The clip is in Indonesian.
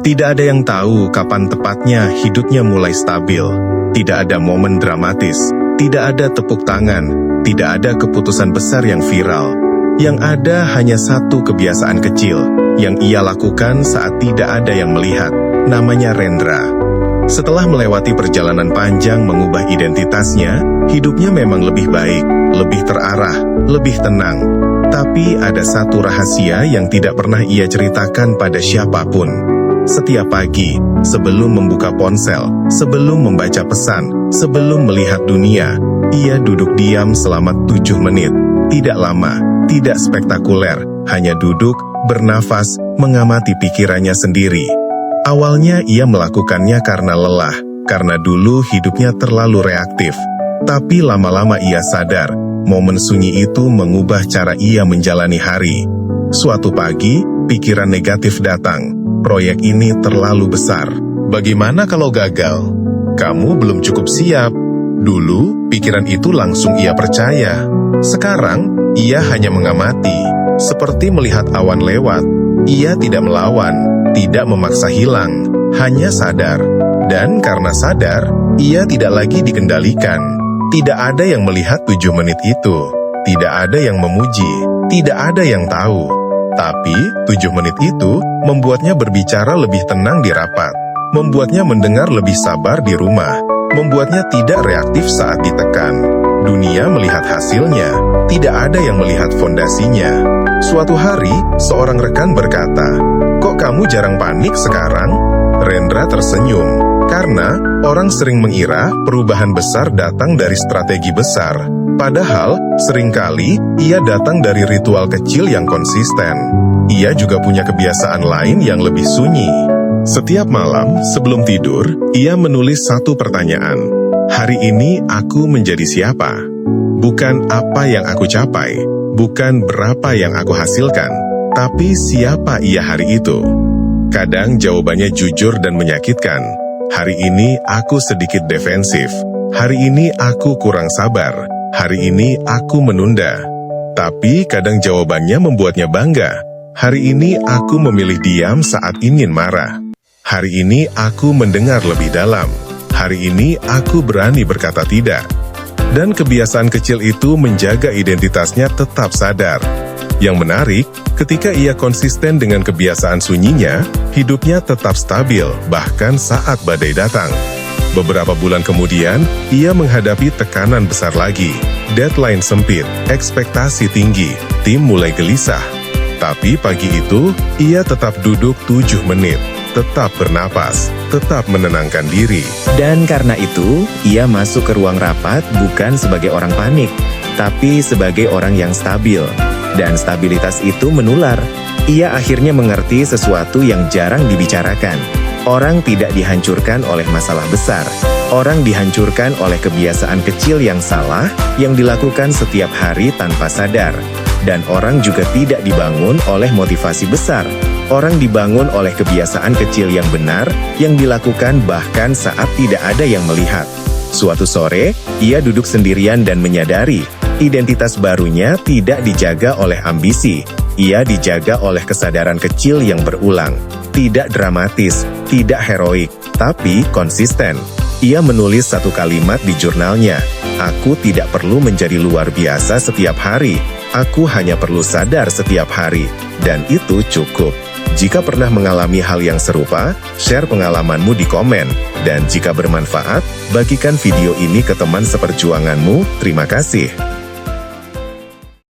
Tidak ada yang tahu kapan tepatnya hidupnya mulai stabil. Tidak ada momen dramatis, tidak ada tepuk tangan, tidak ada keputusan besar yang viral. Yang ada hanya satu kebiasaan kecil yang ia lakukan saat tidak ada yang melihat. Namanya Rendra. Setelah melewati perjalanan panjang mengubah identitasnya, hidupnya memang lebih baik, lebih terarah, lebih tenang. Tapi ada satu rahasia yang tidak pernah ia ceritakan pada siapapun. Setiap pagi, sebelum membuka ponsel, sebelum membaca pesan, sebelum melihat dunia, ia duduk diam selama 7 menit. Tidak lama, tidak spektakuler, hanya duduk, bernafas, mengamati pikirannya sendiri. Awalnya ia melakukannya karena lelah, karena dulu hidupnya terlalu reaktif. Tapi lama-lama ia sadar, momen sunyi itu mengubah cara ia menjalani hari. Suatu pagi, pikiran negatif datang. Proyek ini terlalu besar. Bagaimana kalau gagal? Kamu belum cukup siap. Dulu, pikiran itu langsung ia percaya. Sekarang, ia hanya mengamati, seperti melihat awan lewat. Ia tidak melawan, tidak memaksa hilang, hanya sadar. Dan karena sadar, ia tidak lagi dikendalikan. Tidak ada yang melihat 7 menit itu. Tidak ada yang memuji, tidak ada yang tahu. Tapi, 7 menit itu membuatnya berbicara lebih tenang di rapat. Membuatnya mendengar lebih sabar di rumah. Membuatnya tidak reaktif saat ditekan. Dunia melihat hasilnya, tidak ada yang melihat fondasinya. Suatu hari, seorang rekan berkata, "Kok kamu jarang panik sekarang?" Rendra tersenyum, karena orang sering mengira perubahan besar datang dari strategi besar. Padahal, seringkali ia datang dari ritual kecil yang konsisten. Ia juga punya kebiasaan lain yang lebih sunyi. Setiap malam, sebelum tidur, ia menulis satu pertanyaan. Hari ini aku menjadi siapa? Bukan apa yang aku capai, bukan berapa yang aku hasilkan, tapi siapa ia hari itu. Kadang jawabannya jujur dan menyakitkan. Hari ini aku sedikit defensif. Hari ini aku kurang sabar. Hari ini aku menunda. Tapi kadang jawabannya membuatnya bangga. Hari ini aku memilih diam saat ingin marah. Hari ini aku mendengar lebih dalam. Hari ini aku berani berkata tidak. Dan kebiasaan kecil itu menjaga identitasnya tetap sadar. Yang menarik, ketika ia konsisten dengan kebiasaan sunyinya, hidupnya tetap stabil, bahkan saat badai datang. Beberapa bulan kemudian, ia menghadapi tekanan besar lagi. Deadline sempit, ekspektasi tinggi, tim mulai gelisah. Tapi pagi itu, ia tetap duduk 7 menit, tetap bernapas, tetap menenangkan diri. Dan karena itu, ia masuk ke ruang rapat bukan sebagai orang panik, tapi sebagai orang yang stabil. Dan stabilitas itu menular. Ia akhirnya mengerti sesuatu yang jarang dibicarakan. Orang tidak dihancurkan oleh masalah besar. Orang dihancurkan oleh kebiasaan kecil yang salah, yang dilakukan setiap hari tanpa sadar. Dan orang juga tidak dibangun oleh motivasi besar. Orang dibangun oleh kebiasaan kecil yang benar, yang dilakukan bahkan saat tidak ada yang melihat. Suatu sore, ia duduk sendirian dan menyadari, identitas barunya tidak dijaga oleh ambisi. Ia dijaga oleh kesadaran kecil yang berulang. Tidak dramatis, tidak heroik, tapi konsisten. Ia menulis satu kalimat di jurnalnya, "Aku tidak perlu menjadi luar biasa setiap hari. Aku hanya perlu sadar setiap hari." Dan itu cukup. Jika pernah mengalami hal yang serupa, share pengalamanmu di komen. Dan jika bermanfaat, bagikan video ini ke teman seperjuanganmu. Terima kasih.